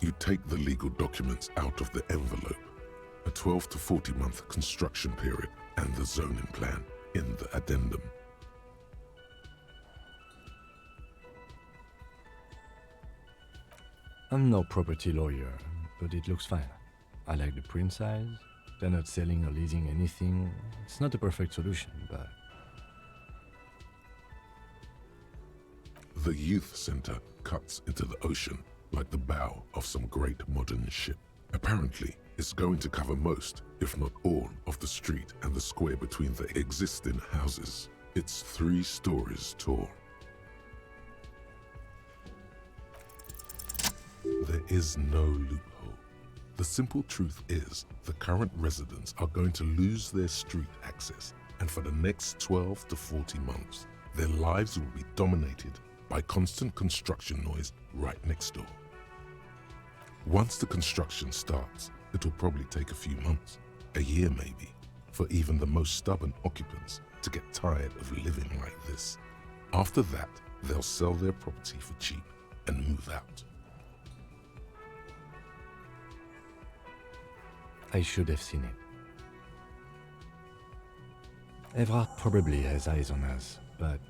You take the legal documents out of the envelope, a 12 to 40-month construction period, and the zoning plan in the addendum. I'm no property lawyer, but it looks fine. I like the print size. They're not selling or leasing anything. It's not a perfect solution, but... The youth center cuts into the ocean like the bow of some great modern ship. Apparently, it's going to cover most, if not all, of the street and the square between the existing houses. It's 3 stories tall. There is no loophole. The simple truth is the current residents are going to lose their street access, and for the next 12 to 40 months, their lives will be dominated by constant construction noise right next door. Once the construction starts, it will probably take a few months, a year maybe, for even the most stubborn occupants to get tired of living like this. After that, they'll sell their property for cheap and move out. I should have seen it. Everard probably has eyes on us, but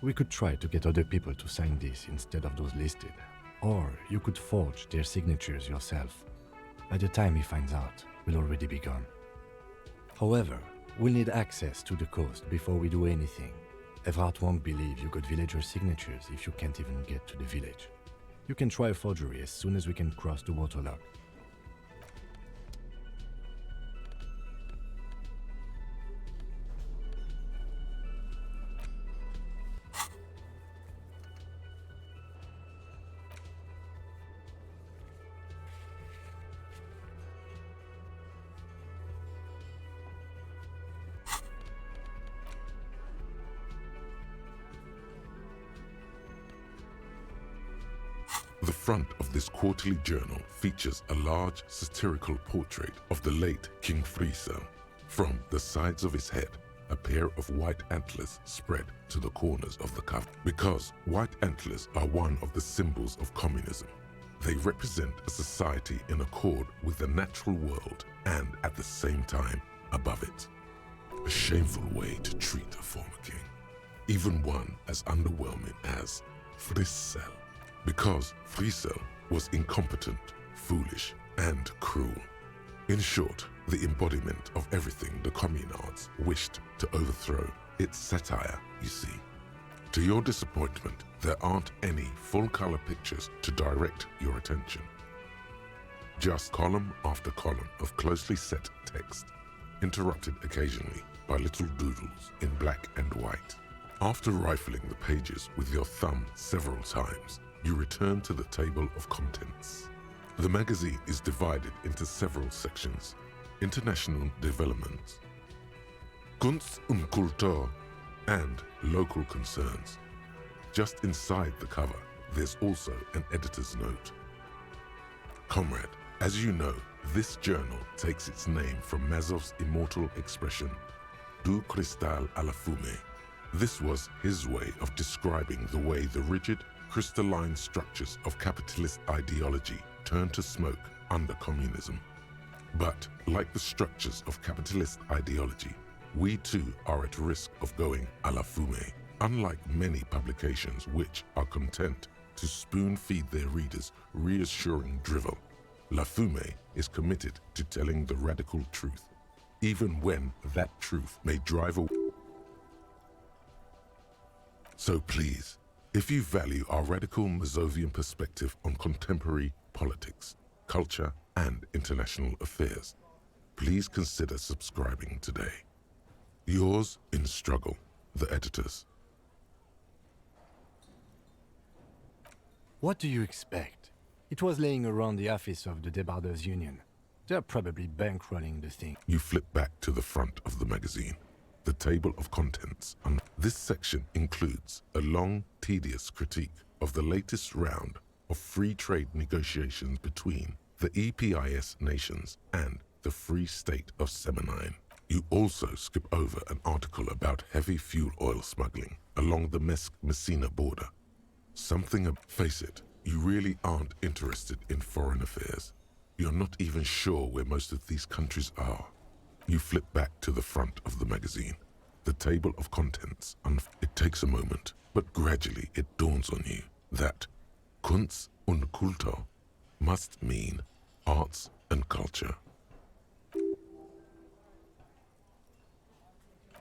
we could try to get other people to sign this instead of those listed. Or you could forge their signatures yourself. By the time he finds out, we'll already be gone. However, we'll need access to the coast before we do anything. Everard won't believe you got villager signatures if you can't even get to the village. You can try a forgery as soon as we can cross the waterlock. The front of this quarterly journal features a large satirical portrait of the late King Friesel. From the sides of his head, a pair of white antlers spread to the corners of the cover. Because white antlers are one of the symbols of communism, they represent a society in accord with the natural world and at the same time above it. A shameful way to treat a former king, even one as underwhelming as Friesel. Because Friesel was incompetent, foolish, and cruel. In short, the embodiment of everything the communards wished to overthrow. It's satire, you see. To your disappointment, there aren't any full-color pictures to direct your attention. Just column after column of closely set text, interrupted occasionally by little doodles in black and white. After rifling the pages with your thumb several times, you return to the table of contents. The magazine is divided into several sections: international developments, Kunst und Kultur, and local concerns. Just inside the cover, there's also an editor's note. Comrade, as you know, this journal takes its name from Mazov's immortal expression, du cristal à la fumée. This was his way of describing the way the rigid, crystalline structures of capitalist ideology turn to smoke under communism. But like the structures of capitalist ideology, we too are at risk of going à la fumée. Unlike many publications which are content to spoon-feed their readers reassuring drivel, La Fumée is committed to telling the radical truth, even when that truth may drive away. So please, if you value our radical Mazovian perspective on contemporary politics, culture, and international affairs, please consider subscribing today. Yours in struggle, the editors. What do you expect? It was laying around the office of the Debarders Union. They're probably bankrolling the thing. You flip back to the front of the magazine, the table of contents. This section includes a long, tedious critique of the latest round of free trade negotiations between the EPIS nations and the Free State of Semenine. You also skip over an article about heavy fuel oil smuggling along the Messina border. Face it, You really aren't interested in foreign affairs. You're not even sure where most of these countries are. You flip back to the front of the magazine. The table of contents, it takes a moment, but gradually it dawns on you that Kunst und Kultur must mean arts and culture.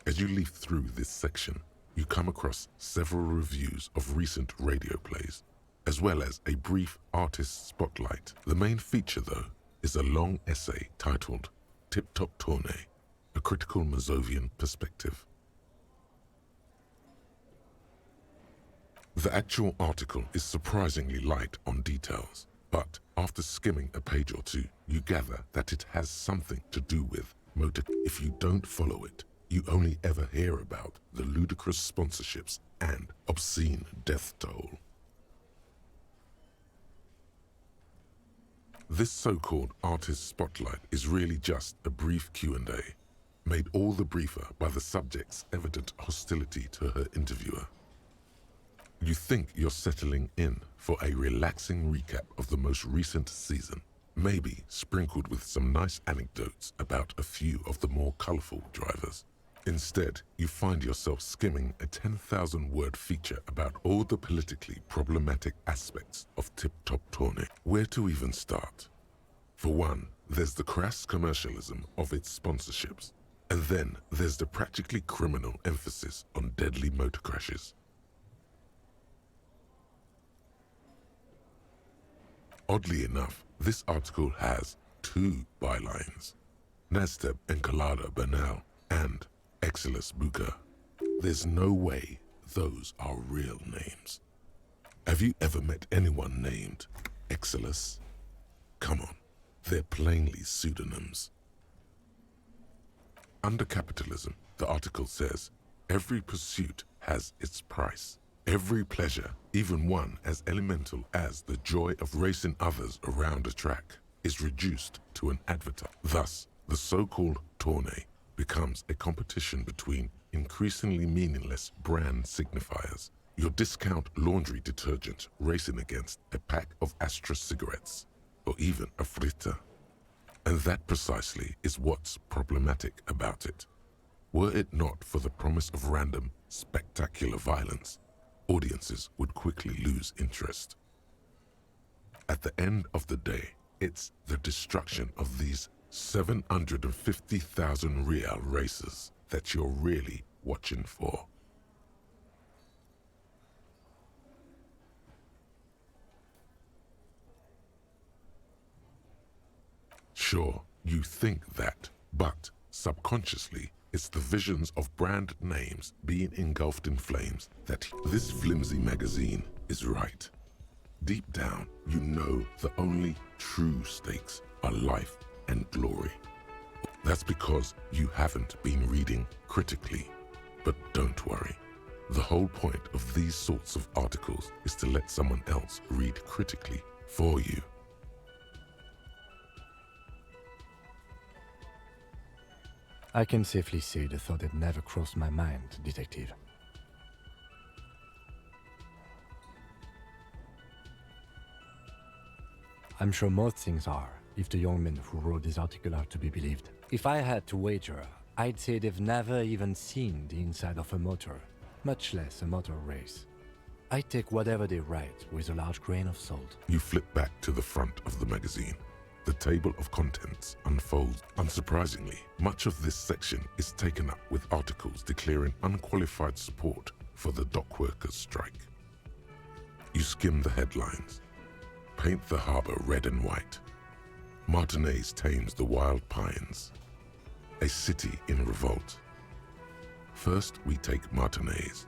As you leaf through this section, you come across several reviews of recent radio plays, as well as a brief artist spotlight. The main feature, though, is a long essay titled Tip Top Tournée, a critical Mazovian perspective. The actual article is surprisingly light on details, but after skimming a page or two, you gather that it has something to do with motor. If you don't follow it, you only ever hear about the ludicrous sponsorships and obscene death toll. This so-called artist spotlight is really just a brief Q&A, made all the briefer by the subject's evident hostility to her interviewer. You think you're settling in for a relaxing recap of the most recent season, maybe sprinkled with some nice anecdotes about a few of the more colorful drivers. Instead, you find yourself skimming a 10,000-word feature about all the politically problematic aspects of Tip Top Tournée. Where to even start? For one, there's the crass commercialism of its sponsorships, and then there's the practically criminal emphasis on deadly motor crashes. Oddly enough, this article has two bylines, Nasteb Encolada Bernal and Exilus Buka. There's no way those are real names. Have you ever met anyone named Exilus? Come on, they're plainly pseudonyms. Under capitalism, the article says, every pursuit has its price. Every pleasure, even one as elemental as the joy of racing others around a track, is reduced to an advertisement. Thus, the so-called tournée becomes a competition between increasingly meaningless brand signifiers. Your discount laundry detergent racing against a pack of Astra cigarettes, or even a fritter. And that precisely is what's problematic about it. Were it not for the promise of random, spectacular violence, audiences would quickly lose interest. At the end of the day, it's the destruction of these 750,000 real races that you're really watching for. Sure, you think that, but subconsciously, it's the visions of brand names being engulfed in flames that this flimsy magazine is right. Deep down, you know the only true stakes are life and glory. That's because you haven't been reading critically. But don't worry. The whole point of these sorts of articles is to let someone else read critically for you. I can safely say the thought had never crossed my mind, Detective. I'm sure most things are, if the young men who wrote this article are to be believed. If I had to wager, I'd say they've never even seen the inside of a motor, much less a motor race. I take whatever they write with a large grain of salt. You flip back to the front of the magazine. The table of contents unfolds. Unsurprisingly, much of this section is taken up with articles declaring unqualified support for the dock workers' strike. You skim the headlines. Paint the harbor red and white. Martinez tames the wild pines. A city in revolt. First, we take Martinez.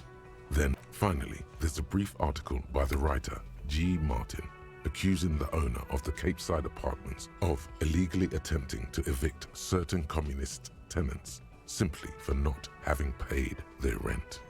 Then, finally, there's a brief article by the writer G. Martin, accusing the owner of the Cape Side apartments of illegally attempting to evict certain communist tenants simply for not having paid their rent.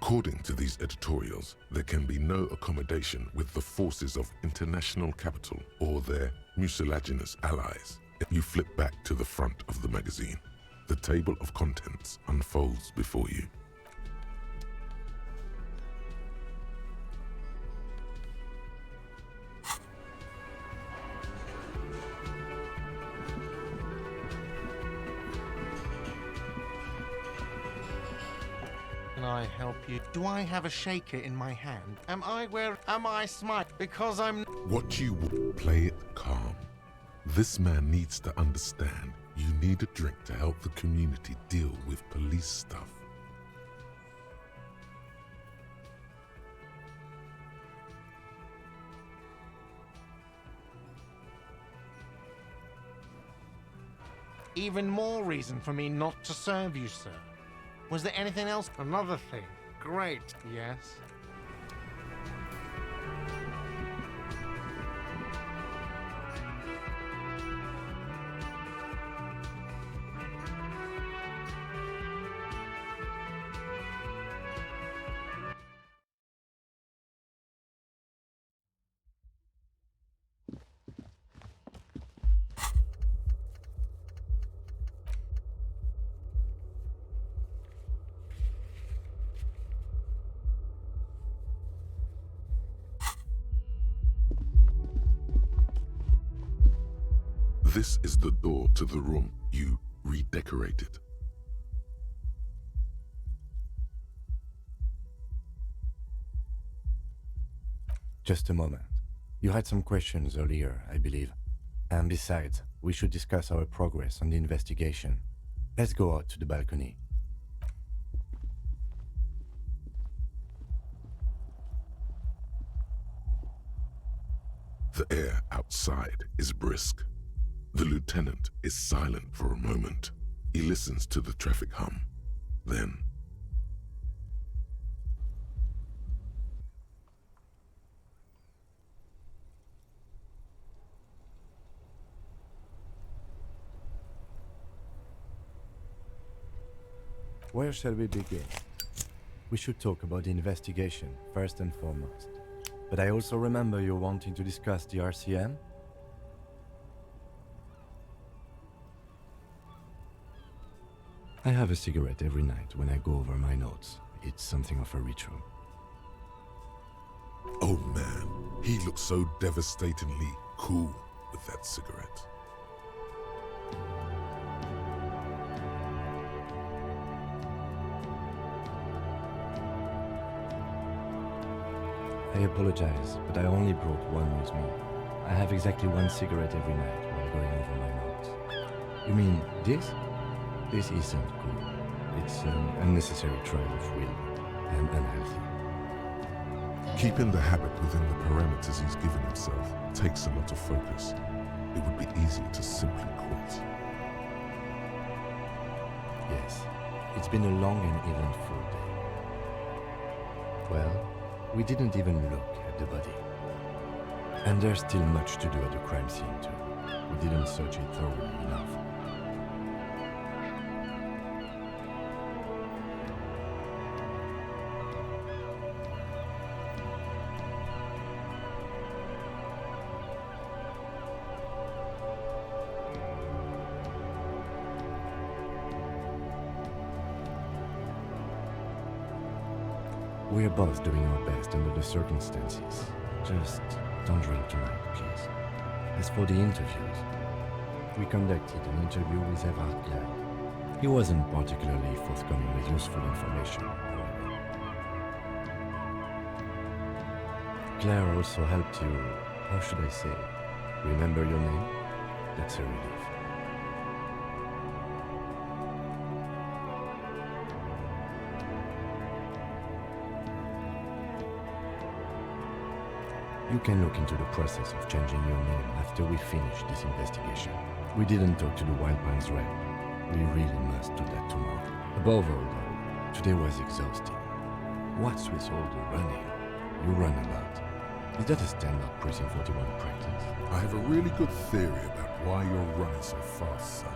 According to these editorials, there can be no accommodation with the forces of international capital or their mucilaginous allies. If you flip back to the front of the magazine, the table of contents unfolds before you. Can I help you? Do I have a shaker in my hand? Am I smart? Because I'm... What you want, play it calm. This man needs to understand you need a drink to help the community deal with police stuff. Even more reason for me not to serve you, sir. Was there anything else? Another thing. Great. Yes. This is the door to the room you redecorated. Just a moment. You had some questions earlier, I believe. And besides, we should discuss our progress on the investigation. Let's go out to the balcony. The air outside is brisk. The lieutenant is silent for a moment. He listens to the traffic hum. Then, Where shall we begin? We should talk about the investigation, first and foremost. But I also remember you wanting to discuss the RCM? I have a cigarette every night when I go over my notes. It's something of a ritual. oh man, he looks so devastatingly cool with that cigarette. I apologize, but I only brought one with me. I have exactly one cigarette every night while going over my notes. You mean this? This isn't cool. It's an unnecessary trial of will and unhealthy. Keeping the habit within the parameters he's given himself takes a lot of focus. It would be easy to simply quit. Yes, it's been a long and eventful day. Well, we didn't even look at the body. And there's still much to do at the crime scene too. We didn't search it thoroughly enough. We're both doing our best under the circumstances. Just don't drink tonight, please. As for the interviews, we conducted an interview with Claire. He wasn't particularly forthcoming with useful information, however. Claire also helped you, how should I say, remember your name? That's a relief. You can look into the process of changing your name after we finish this investigation. We didn't talk to the Wild Pines rep. We really must do that tomorrow. Above all, though, today was exhausting. What's with all the running? You run a lot. Is that a standard Precinct 41 practice? I have a really good theory about why you're running so fast, son.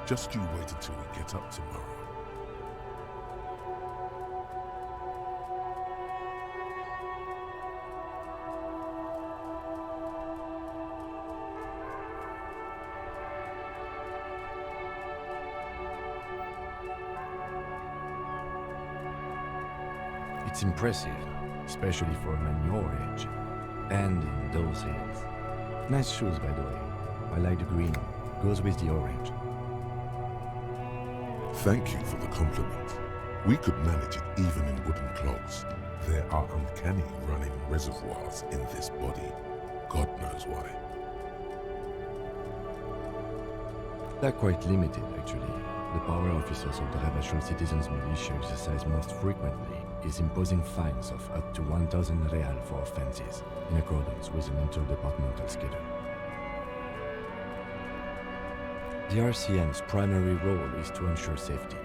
Just you wait until we get up tomorrow. It's impressive, especially for a man your age. And in those heels. Nice shoes, by the way. I like the green. Goes with the orange. Thank you for the compliment. We could manage it even in wooden clogs. There are uncanny running reservoirs in this body. God knows why. They're quite limited, actually. The power officers of the Rebachol Citizens Militia exercise most frequently is imposing fines of up to 1,000 real for offenses, in accordance with an interdepartmental schedule. The RCM's primary role is to ensure safety.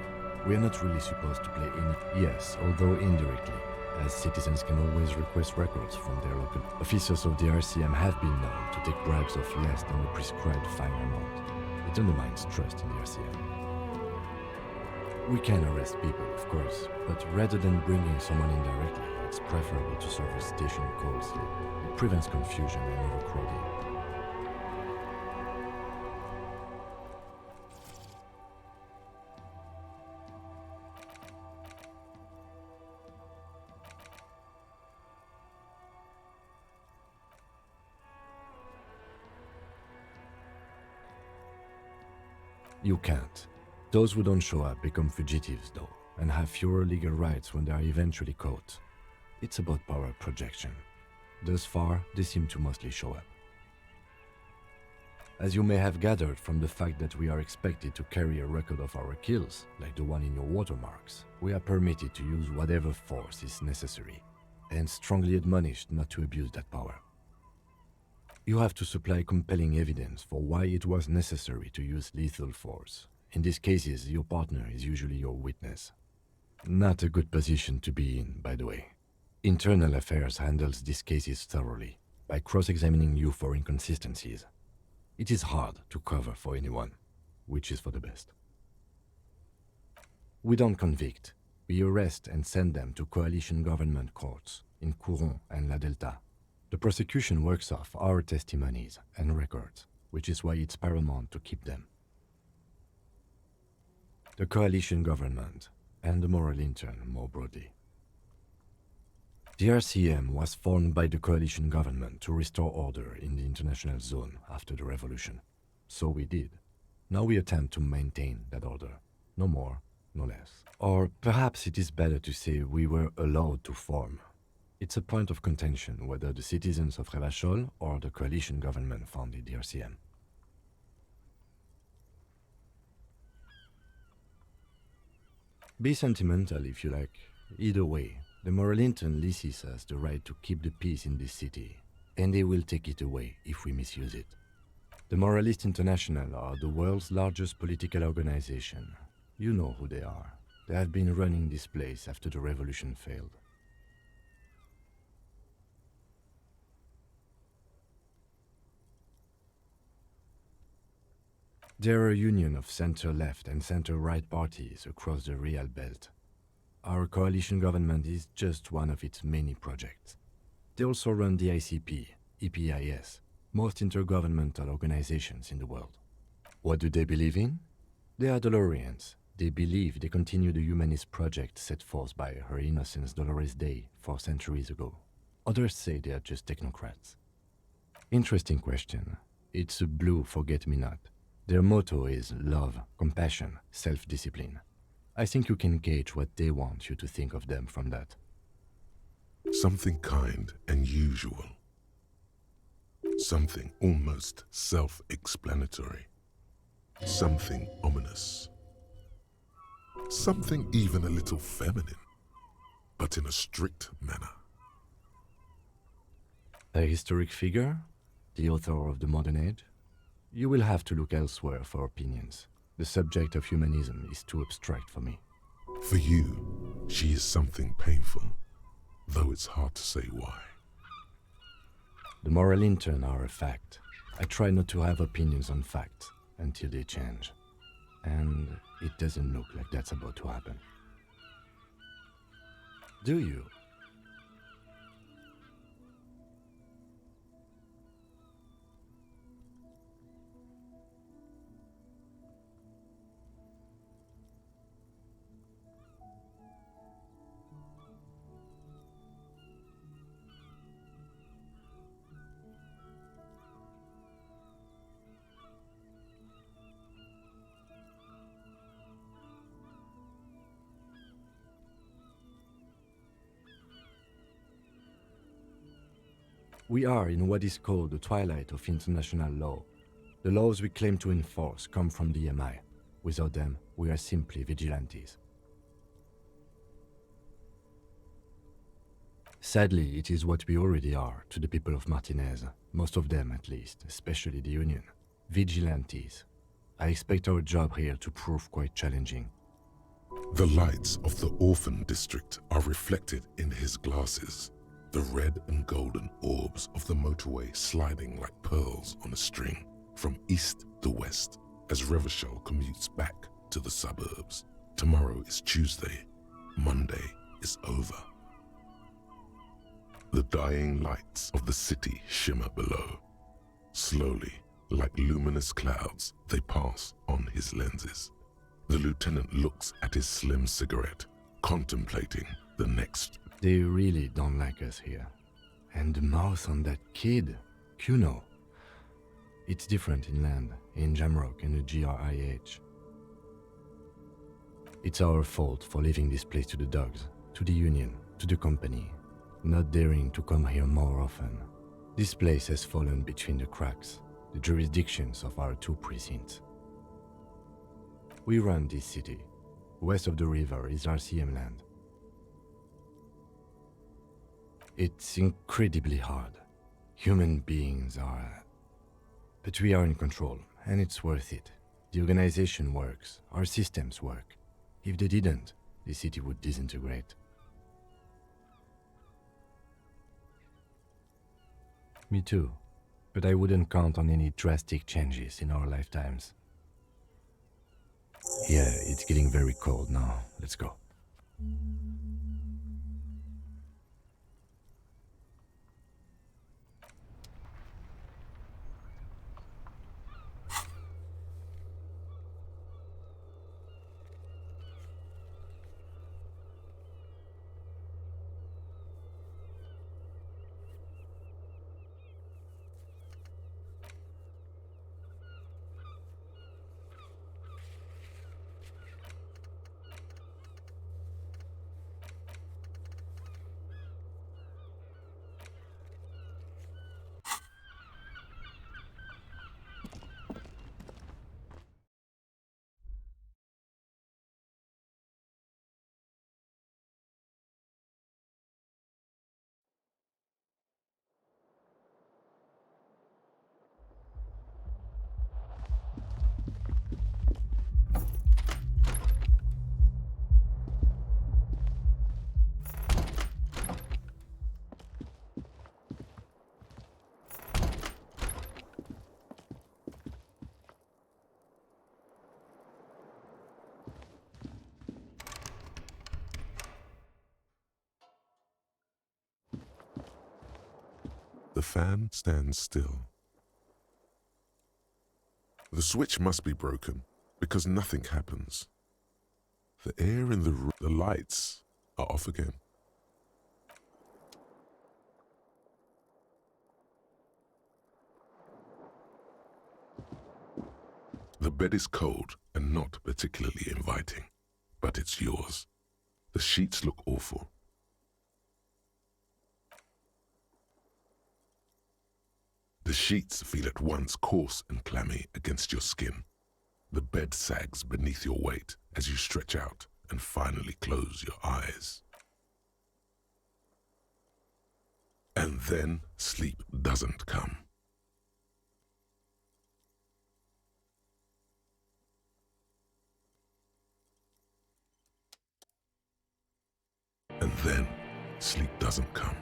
We are not really supposed to play any... Yes, although indirectly, as citizens can always request records from their local... Officers of the RCM have been known to take bribes of less than the prescribed fine amount. It undermines trust in the RCM. We can arrest people, of course, but rather than bringing someone in directly, it's preferable to serve a station call slip. It prevents confusion and overcrowding. You can't. Those who don't show up become fugitives, though, and have fewer legal rights when they are eventually caught. It's about power projection. Thus far, they seem to mostly show up. As you may have gathered from the fact that we are expected to carry a record of our kills, like the one in your watermarks, we are permitted to use whatever force is necessary, and strongly admonished not to abuse that power. You have to supply compelling evidence for why it was necessary to use lethal force. In these cases, your partner is usually your witness. Not a good position to be in, by the way. Internal Affairs handles these cases thoroughly, by cross-examining you for inconsistencies. It is hard to cover for anyone, which is for the best. We don't convict. We arrest and send them to coalition government courts in Couronne and La Delta. The prosecution works off our testimonies and records, which is why it's paramount to keep them. The coalition government, and the moral intern more broadly. The RCM was formed by the coalition government to restore order in the international zone after the revolution. So we did. Now we attempt to maintain that order. No more, no less. Or perhaps it is better to say we were allowed to form. It's a point of contention whether the citizens of Rebachol or the coalition government founded the RCM. Be sentimental if you like. Either way, the moral intern leases us the right to keep the peace in this city, and they will take it away if we misuse it. The Moralist International are the world's largest political organization. You know who they are. They have been running this place after the revolution failed. There are a union of center-left and center-right parties across the Real Belt. Our coalition government is just one of its many projects. They also run the ICP, EPIS, most intergovernmental organizations in the world. What do they believe in? They are Dolorians. They believe they continue the humanist project set forth by Her Innocence Dolores Day 4 centuries ago. Others say they are just technocrats. Interesting question. It's a blue forget-me-not. Their motto is love, compassion, self-discipline. I think you can gauge what they want you to think of them from that. Something kind and usual. Something almost self-explanatory. Something ominous. Something even a little feminine, but in a strict manner. A historic figure? The author of the modern age? You will have to look elsewhere for opinions. The subject of humanism is too abstract for me. For you, she is something painful, though it's hard to say why. The moral intern are a fact. I try not to have opinions on facts until they change. And it doesn't look like that's about to happen. Do you? We are in what is called the twilight of international law. The laws we claim to enforce come from the MI. Without them, we are simply vigilantes. Sadly, it is what we already are to the people of Martinez, most of them at least, especially the Union. Vigilantes. I expect our job here to prove quite challenging. The lights of the orphan district are reflected in his glasses, the red and golden orbs of the motorway sliding like pearls on a string from east to west as Revachol commutes back to the suburbs. Tomorrow is Tuesday. Monday is over. The dying lights of the city shimmer below. Slowly, like luminous clouds, they pass on his lenses. The lieutenant looks at his slim cigarette, contemplating the next. They really don't like us here. And the mouth on that kid, Kuno. It's different inland, in Jamrock and the GRIH. It's our fault for leaving this place to the dogs, to the Union, to the company, not daring to come here more often. This place has fallen between the cracks, the jurisdictions of our two precincts. We run this city. West of the river is RCM land. It's incredibly hard. Human beings are... But we are in control, and it's worth it. The organization works, our systems work. If they didn't, the city would disintegrate. Me too, but I wouldn't count on any drastic changes in our lifetimes. Yeah, it's getting very cold now. Let's go. The fan stands still. The switch must be broken because nothing happens. The air in the room, the lights are off again. The bed is cold and not particularly inviting, but it's yours. The sheets look awful. The sheets feel at once coarse and clammy against your skin. The bed sags beneath your weight as you stretch out and finally close your eyes. And then sleep doesn't come. And then sleep doesn't come.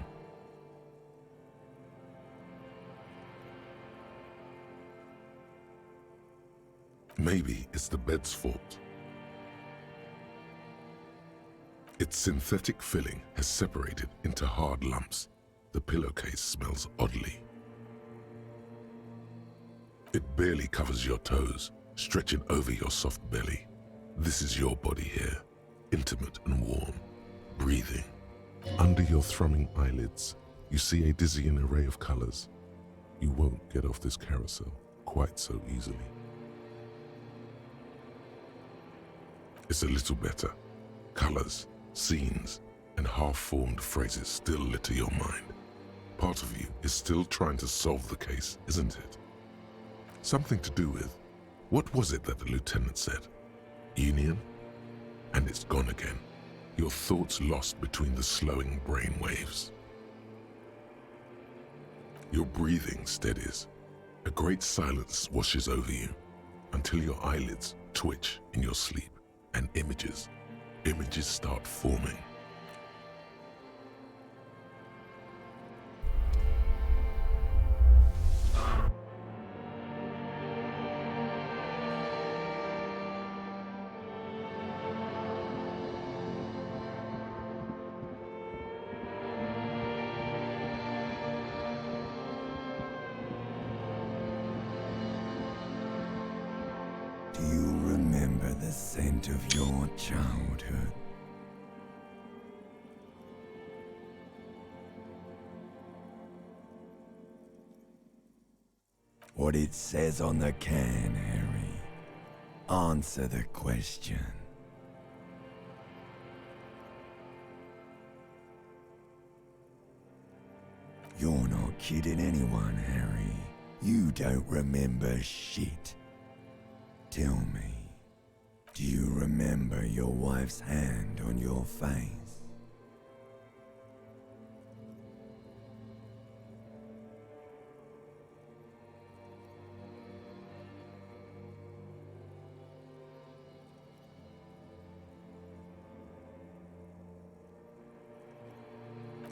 Maybe it's the bed's fault. Its synthetic filling has separated into hard lumps. The pillowcase smells oddly. It barely covers your toes, stretching over your soft belly. This is your body here, intimate and warm, breathing. Under your thrumming eyelids, you see a dizzying array of colors. You won't get off this carousel quite so easily. It's a little better. Colors, scenes, and half-formed phrases still litter your mind. part of you is still trying to solve the case, isn't it? Something to do with, what was it that the lieutenant said? Union? And it's gone again. Your thoughts lost between the slowing brain waves. Your breathing steadies. A great silence washes over you until your eyelids twitch in your sleep and images start forming. Do you remember the scent of your childhood? What it says on the can, Harry. Answer the question. You're not kidding anyone, Harry. You don't remember shit. Tell me, do you remember your wife's hand on your face?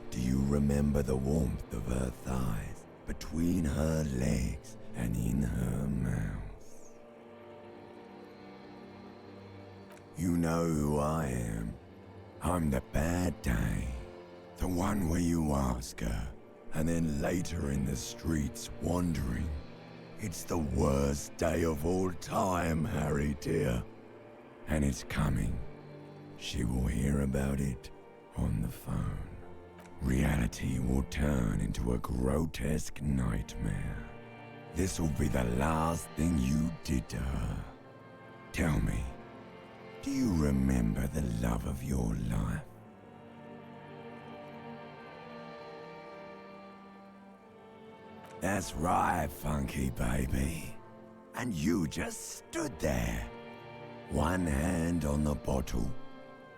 Do you remember the warmth of her thighs between her legs and in her mouth? You know who I am. I'm the bad day. The one where you ask her, and then later in the streets wandering. It's the worst day of all time, Harry dear. And it's coming. She will hear about it on the phone. Reality will turn into a grotesque nightmare. This will be the last thing you did to her. Tell me, do you remember the love of your life? That's right, funky baby. And you just stood there. One hand on the bottle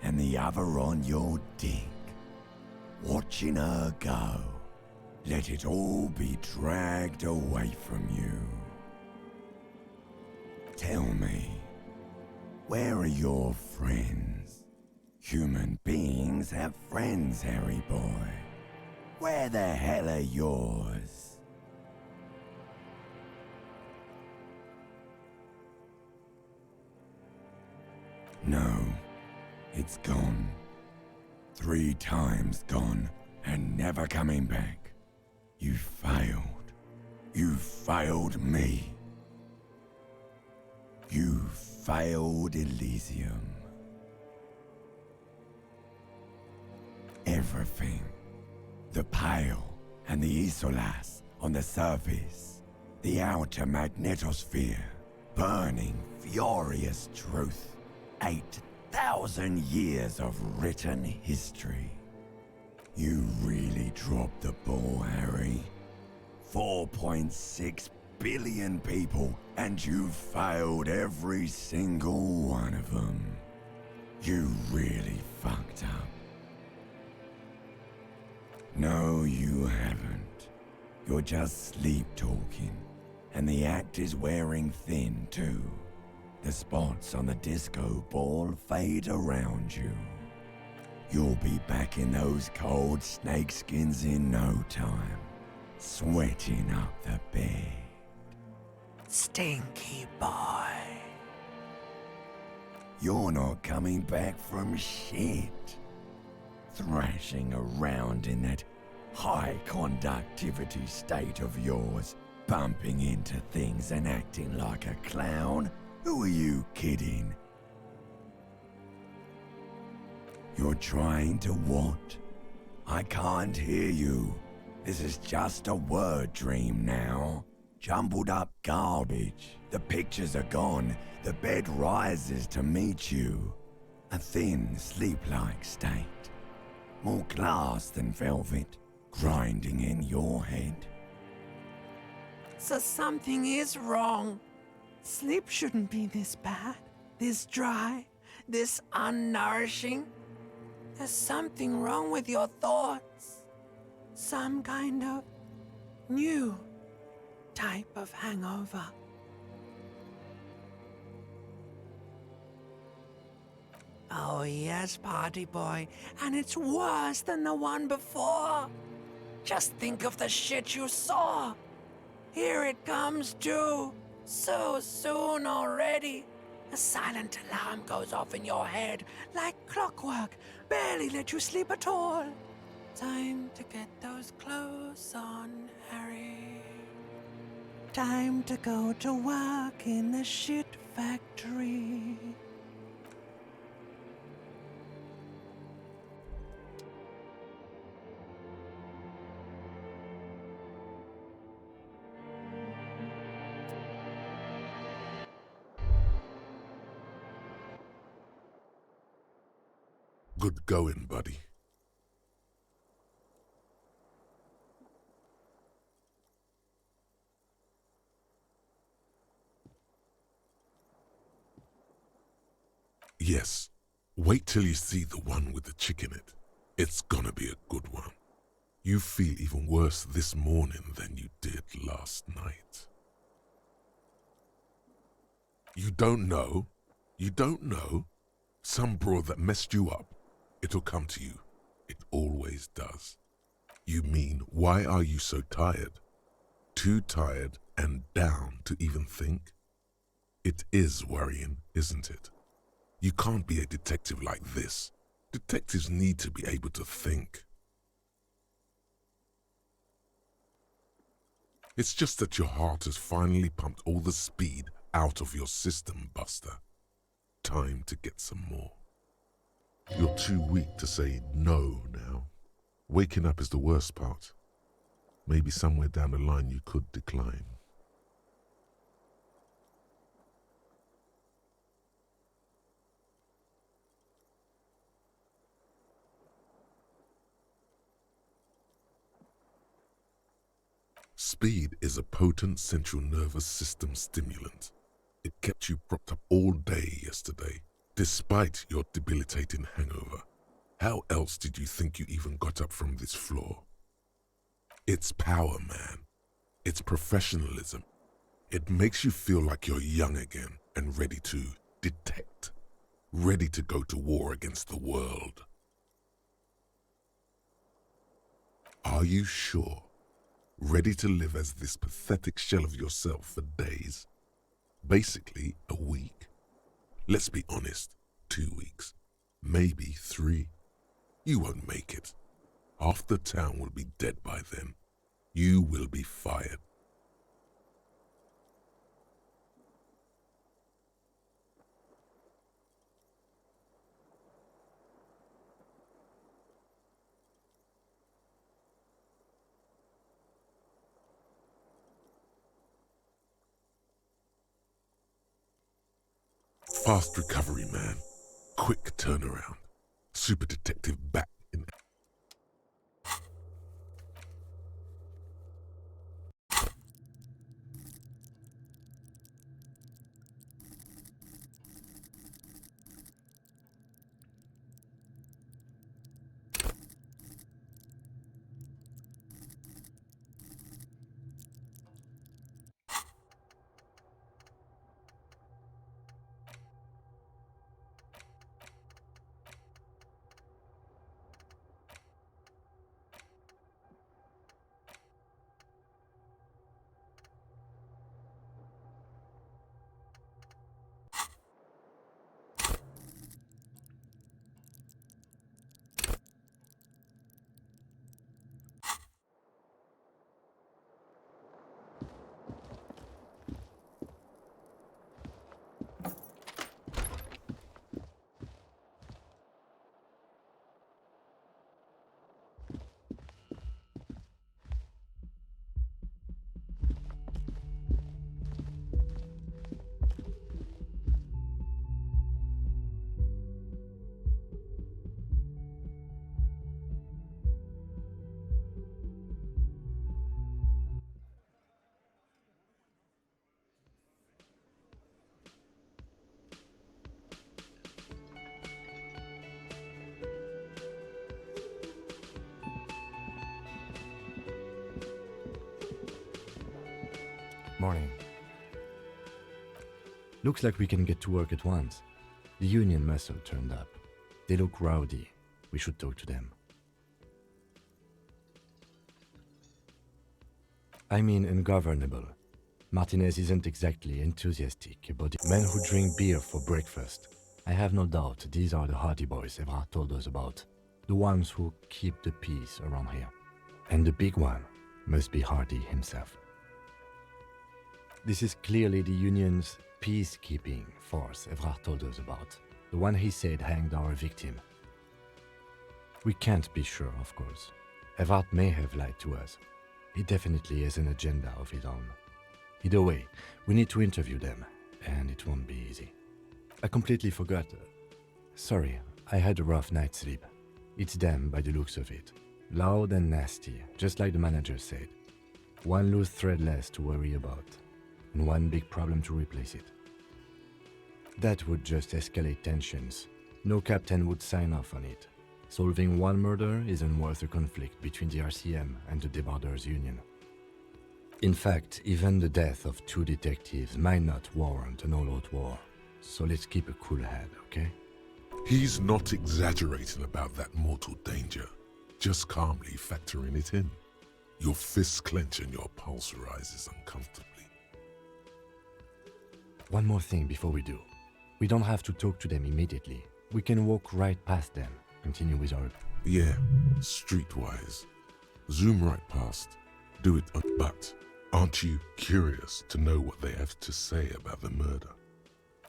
and the other on your dick. Watching her go. Let it all be dragged away from you. Tell me, where are your friends? Human beings have friends, Harry boy. Where the hell are yours? No, it's gone. 3 times gone and never coming back. You failed. You failed me. You failed Elysium. Everything. The Pale and the Isolas on the surface. The outer magnetosphere. Burning, furious truth. 8,000 years of written history. You really dropped the ball, Harry. 4.6 billion people, and you failed every single one of them. You really fucked up. No, you haven't. You're just sleep-talking, and the act is wearing thin, too. The spots on the disco ball fade around you. You'll be back in those cold snakeskins in no time, sweating up the bed. Stinky boy. You're not coming back from shit. Thrashing around in that high conductivity state of yours, bumping into things and acting like a clown. Who are you kidding? You're trying to what? I can't hear you. This is just a word dream now. Jumbled up garbage. The pictures are gone. The bed rises to meet you. A thin, sleep-like state. More glass than velvet. grinding in your head. So something is wrong. Sleep shouldn't be this bad, this dry, this unnourishing. There's something wrong with your thoughts. Some kind of new type of hangover. Oh yes, party boy, and it's worse than the one before. Just think of the shit you saw. Here it comes too. So soon already. A silent alarm goes off in your head like clockwork. Barely let you sleep at all. Time to get those clothes on, Harry. Time to go to work in the shit factory. Good going, buddy. Yes, wait till you see the one with the chick in it. It's gonna be a good one. You feel even worse this morning than you did last night. You don't know? You don't know? Some broad that messed you up. It'll come to you. It always does. You mean, why are you so tired? Too tired and down to even think? It is worrying, isn't it? You can't be a detective like this. Detectives need to be able to think. It's just that your heart has finally pumped all the speed out of your system, Buster. Time to get some more. You're too weak to say no now. Waking up is the worst part. Maybe somewhere down the line you could decline. Speed is a potent central nervous system stimulant. It kept you propped up all day yesterday, despite your debilitating hangover. How else did you think you even got up from this floor? It's power, man. It's professionalism. It makes you feel like you're young again and ready to detect, ready to go to war against the world. Are you sure? Ready to live as this pathetic shell of yourself for days? Basically, a week. Let's be honest, 2 weeks, maybe 3. You won't make it. Half the town will be dead by then. You will be fired. Fast recovery, man. Quick turnaround. Super detective back in. Morning. Looks like we can get to work at once. The union muscle turned up. They look rowdy. We should talk to them. I mean ungovernable. Martinez isn't exactly enthusiastic about the men who drink beer for breakfast. I have no doubt these are the Hardy Boys Evrard told us about. The ones who keep the peace around here. And the big one must be Hardy himself. This is clearly the Union's peacekeeping force Evrard told us about. The one he said hanged our victim. We can't be sure, of course. Evrard may have lied to us. He definitely has an agenda of his own. Either way, we need to interview them, and it won't be easy. I completely forgot. Sorry, I had a rough night's sleep. It's them by the looks of it. Loud and nasty, just like the manager said. One loose thread less to worry about, and one big problem to replace it. That would just escalate tensions. No captain would sign off on it. Solving one murder isn't worth a conflict between the RCM and the Debarders Union. In fact, even the death of 2 detectives might not warrant an all-out war. So let's keep a cool head, okay? He's not exaggerating about that mortal danger, just calmly factoring it in. Your fists clench and your pulse rises uncomfortably. One more thing before we do. We don't have to talk to them immediately. We can walk right past them. Continue with our... Yeah, streetwise. Zoom right past. Do it but aren't you curious to know what they have to say about the murder?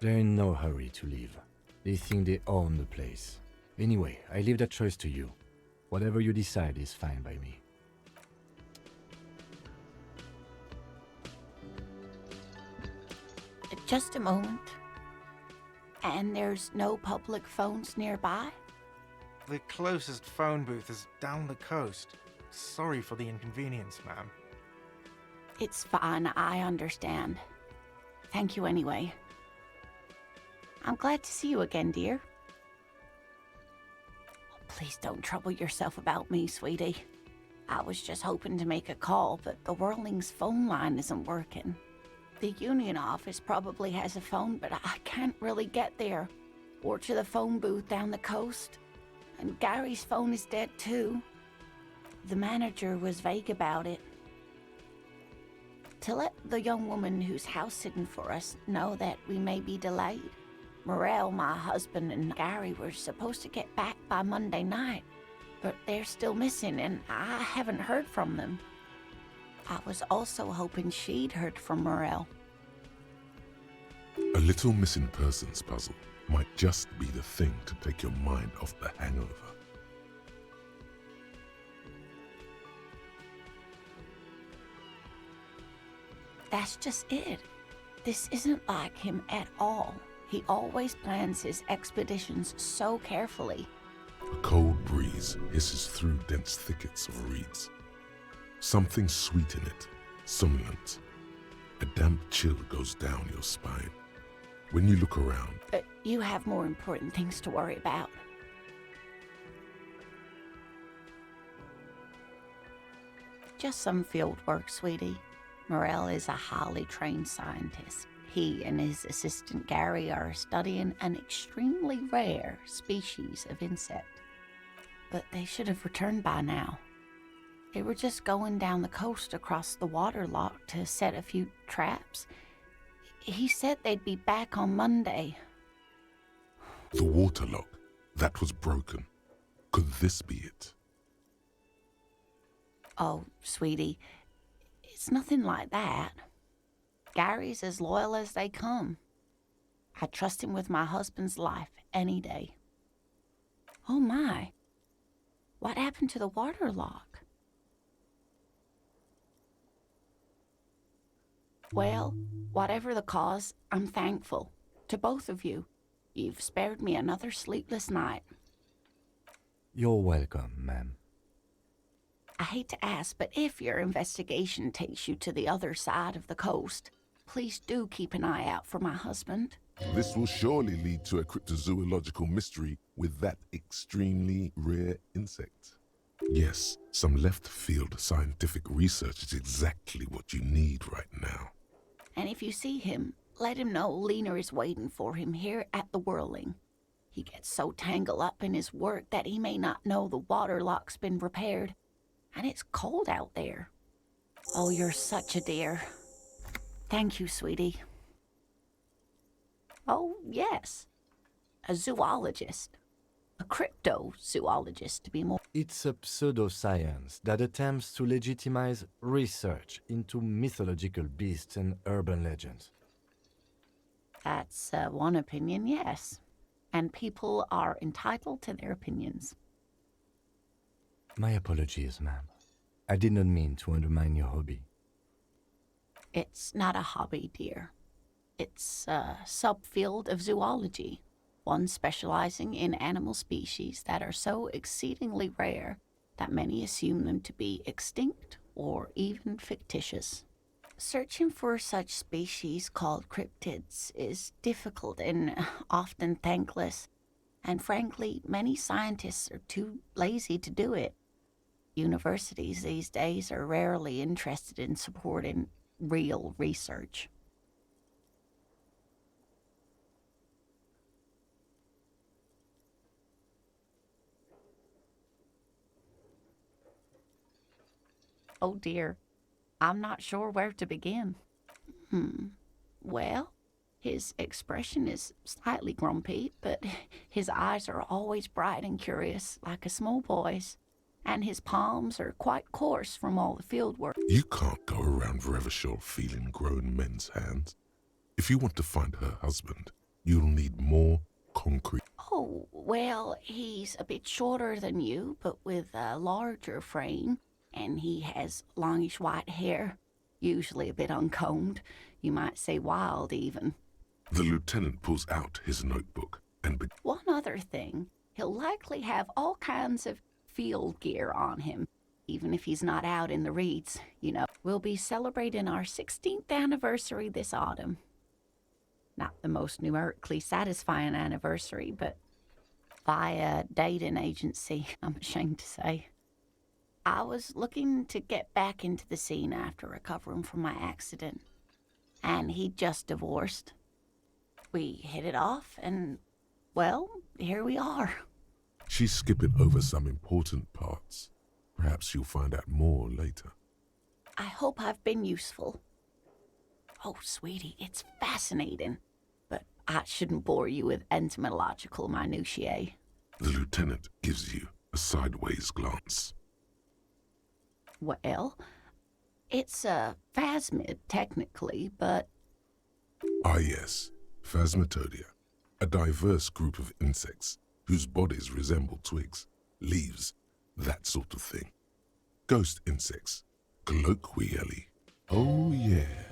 They're in no hurry to leave. They think they own the place. Anyway, I leave that choice to you. Whatever you decide is fine by me. Just a moment. And there's no public phones nearby? The closest phone booth is down the coast. Sorry for the inconvenience, ma'am. It's fine, I understand. Thank you anyway. I'm glad to see you again, dear. Oh, please don't trouble yourself about me, sweetie. I was just hoping to make a call, but the Whirling's phone line isn't working. The union office probably has a phone, but I can't really get there. Or to the phone booth down the coast. And Gary's phone is dead too. The manager was vague about it. To let the young woman who's house-sitting for us know that we may be delayed. Morel, my husband, and Gary were supposed to get back by Monday night, but they're still missing and I haven't heard from them. I was also hoping she'd heard from Morel. A little missing persons puzzle might just be the thing to take your mind off the hangover. That's just it. This isn't like him at all. He always plans his expeditions so carefully. A cold breeze hisses through dense thickets of reeds. Something sweet in it, somnolent. A damp chill goes down your spine. When you look around, You have more important things to worry about. Just some field work, sweetie. Morel is a highly trained scientist. He and his assistant Gary are studying an extremely rare species of insect. But they should have returned by now. They were just going down the coast across the waterlock to set a few traps. He said they'd be back on Monday. the waterlock, that was broken. Could this be it? Oh, sweetie, it's nothing like that. Gary's as loyal as they come. I trust him with my husband's life any day. Oh my, what happened to the waterlock? Well, whatever the cause, I'm thankful. To both of you. You've spared me another sleepless night. You're welcome, ma'am. I hate to ask, but if your investigation takes you to the other side of the coast, please do keep an eye out for my husband. This will surely lead to a cryptozoological mystery with that extremely rare insect. Yes, some left-field scientific research is exactly what you need right now. And if you see him, let him know Lena is waiting for him here at the Whirling. He gets so tangled up in his work that he may not know the water lock's been repaired, and it's cold out there. Oh, you're such a dear. Thank you, sweetie. Oh, yes. A zoologist. A cryptozoologist, to be more. It's a pseudoscience that attempts to legitimize research into mythological beasts and urban legends. That's one opinion, yes. And people are entitled to their opinions. My apologies, ma'am. I did not mean to undermine your hobby. It's not a hobby, dear. It's a subfield of zoology, one specializing in animal species that are so exceedingly rare that many assume them to be extinct or even fictitious. Searching for such species called cryptids is difficult and often thankless, and frankly, many scientists are too lazy to do it. Universities these days are rarely interested in supporting real research. Oh dear, I'm not sure where to begin. Well, his expression is slightly grumpy, but his eyes are always bright and curious, like a small boy's, and his palms are quite coarse from all the field work. You can't go around Revachol feeling grown men's hands. If you want to find her husband, you'll need more concrete. Oh, well, he's a bit shorter than you, but with a larger frame, and he has longish white hair, usually a bit uncombed. You might say wild, even. The lieutenant pulls out his notebook and One other thing, he'll likely have all kinds of field gear on him, even if he's not out in the reeds, you know. We'll be celebrating our 16th anniversary this autumn. Not the most numerically satisfying anniversary, but via dating agency, I'm ashamed to say. I was looking to get back into the scene after recovering from my accident, and he'd just divorced. We hit it off, and, well, here we are. She's skipping over some important parts. Perhaps you'll find out more later. I hope I've been useful. Oh, sweetie, it's fascinating, but I shouldn't bore you with entomological minutiae. The lieutenant gives you a sideways glance. Well, it's a phasmid, technically, but... Ah yes, Phasmatodia, a diverse group of insects whose bodies resemble twigs, leaves, that sort of thing. Ghost insects, colloquially. Oh yeah.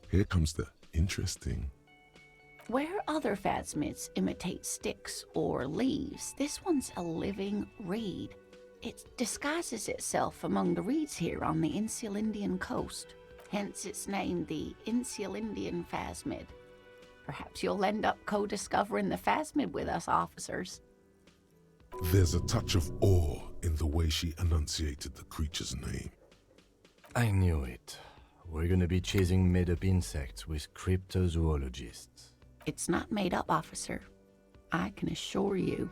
Here comes the interesting. Where other phasmids imitate sticks or leaves, this one's a living reed. It disguises itself among the reeds here on the Insulindian coast. Hence its name, the Insulindian phasmid. Perhaps you'll end up co-discovering the phasmid with us, officers. There's a touch of awe in the way she enunciated the creature's name. I knew it. We're gonna be chasing made-up insects with cryptozoologists. It's not made up, officer. I can assure you.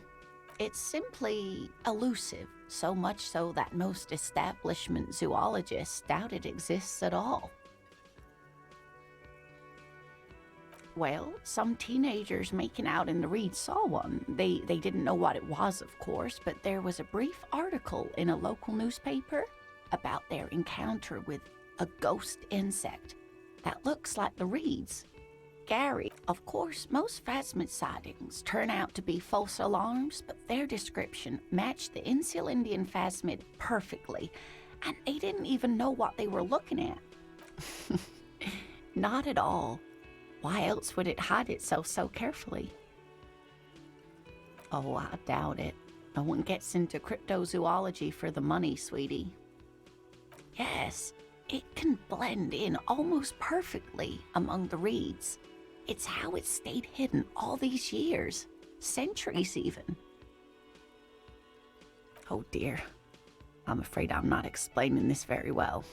It's simply elusive, so much so that most establishment zoologists doubt it exists at all. Well, some teenagers making out in the reeds saw one. They didn't know what it was, of course, but there was a brief article in a local newspaper about their encounter with a ghost insect that looks like the reeds. Gary, of course, most phasmid sightings turn out to be false alarms, but their description matched the Insulindian phasmid perfectly, and they didn't even know what they were looking at. Not at all. Why else would it hide itself so carefully? Oh, I doubt it. No one gets into cryptozoology for the money, sweetie. Yes, it can blend in almost perfectly among the reeds. It's how it stayed hidden all these years, centuries even. Oh dear, I'm afraid I'm not explaining this very well.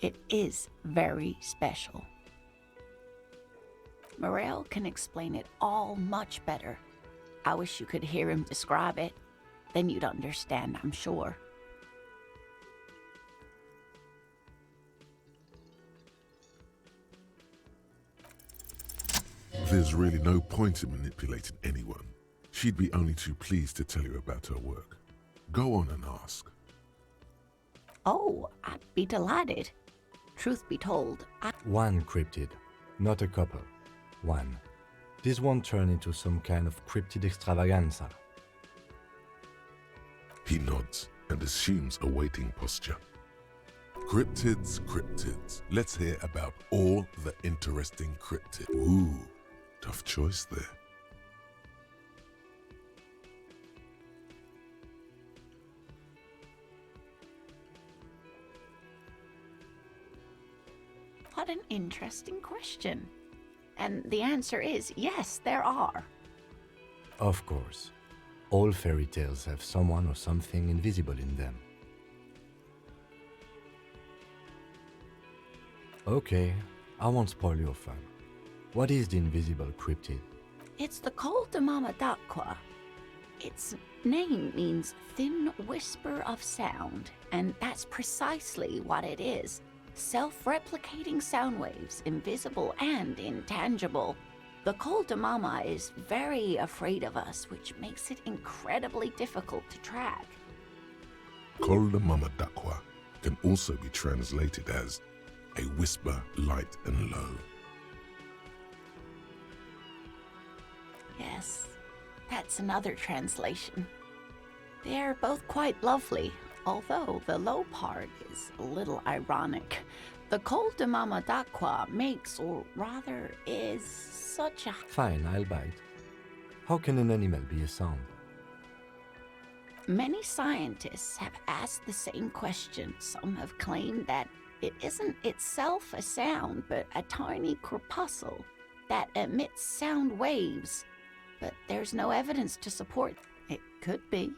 It is very special. Morel can explain it all much better. I wish you could hear him describe it. Then you'd understand, I'm sure. There's really no point in manipulating anyone. She'd be only too pleased to tell you about her work. Go on and ask. Oh, I'd be delighted. Truth be told, One cryptid, not a couple. One. This won't turn into some kind of cryptid extravaganza. He nods and assumes a waiting posture. Cryptids, cryptids. Let's hear about all the interesting cryptids. Ooh, tough choice there. What an interesting question. And the answer is yes, there are. Of course. All fairy tales have someone or something invisible in them. Okay, I won't spoil your fun. What is the invisible cryptid? It's the Col de Mama d'Aqua. Its name means thin whisper of sound, and that's precisely what it is. Self-replicating sound waves, invisible and intangible. The Col de Mama is very afraid of us, which makes it incredibly difficult to track. Col de Mama d'Aqua can also be translated as a whisper light and low. Yes, that's another translation. They're both quite lovely, although the low part is a little ironic. The Col de Mama d'Aqua makes, or rather is, such a... Fine, I'll bite. How can an animal be a sound? Many scientists have asked the same question. Some have claimed that it isn't itself a sound, but a tiny corpuscle that emits sound waves. But there's no evidence to support it. Could be.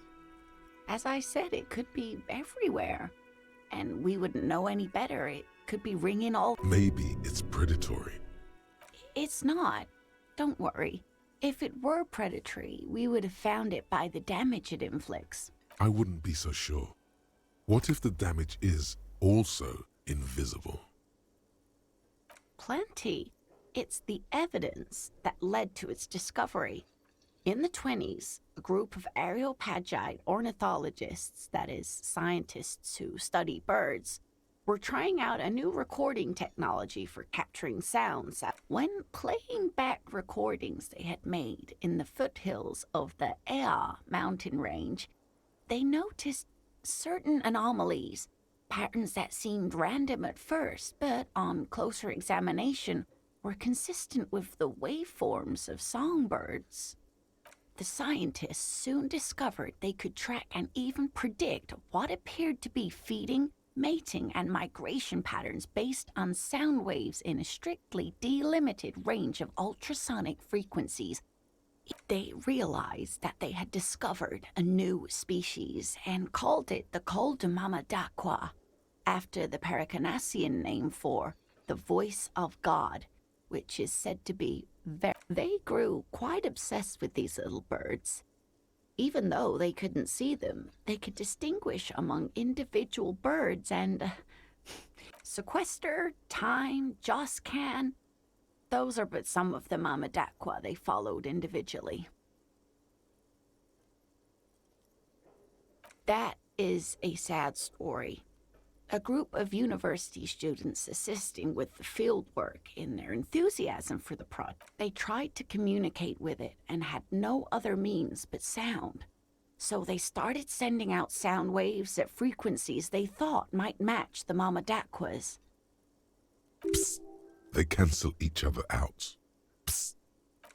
As I said, it could be everywhere. And we wouldn't know any better. It could be ringing all... Maybe it's predatory. It's not. Don't worry. If it were predatory, we would have found it by the damage it inflicts. I wouldn't be so sure. What if the damage is also invisible? Plenty. It's the evidence that led to its discovery. In the 1920s, a group of areopagite ornithologists, that is, scientists who study birds, were trying out a new recording technology for capturing sounds. When playing back recordings they had made in the foothills of the Ea mountain range, they noticed certain anomalies, patterns that seemed random at first, but on closer examination were consistent with the waveforms of songbirds. The scientists soon discovered they could track and even predict what appeared to be feeding, mating, and migration patterns based on sound waves in a strictly delimited range of ultrasonic frequencies. They realized that they had discovered a new species and called it the Col de Mama d'Aqua, after the Paracanassian name for the voice of God, which is said to be very... They grew quite obsessed with these little birds. Even though they couldn't see them, they could distinguish among individual birds and... Sequester, Time, Joscan... Those are but some of the Mama d'Aqua they followed individually. That is a sad story. A group of university students assisting with the field work in their enthusiasm for the project. They tried to communicate with it and had no other means but sound. So they started sending out sound waves at frequencies they thought might match the Mama d'Aqua's. Psst. They cancel each other out. Psst.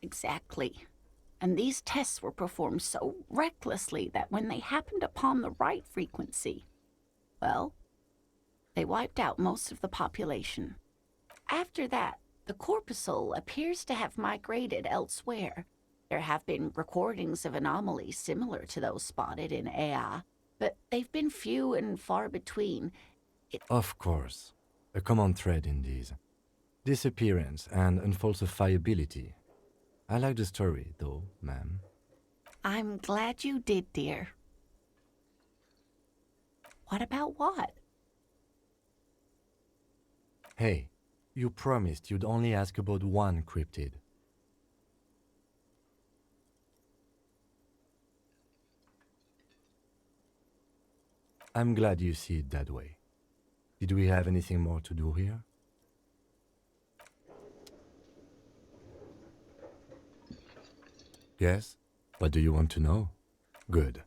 Exactly. And these tests were performed so recklessly that when they happened upon the right frequency, well, they wiped out most of the population. After that, the corpuscle appears to have migrated elsewhere. There have been recordings of anomalies similar to those spotted in Ea, but they've been few and far between. Of course. A common thread in these. disappearance and unfalsifiability. I like the story, though, ma'am. I'm glad you did, dear. What about what? Hey, you promised you'd only ask about one cryptid. I'm glad you see it that way. Did we have anything more to do here? Yes? What do you want to know? Good.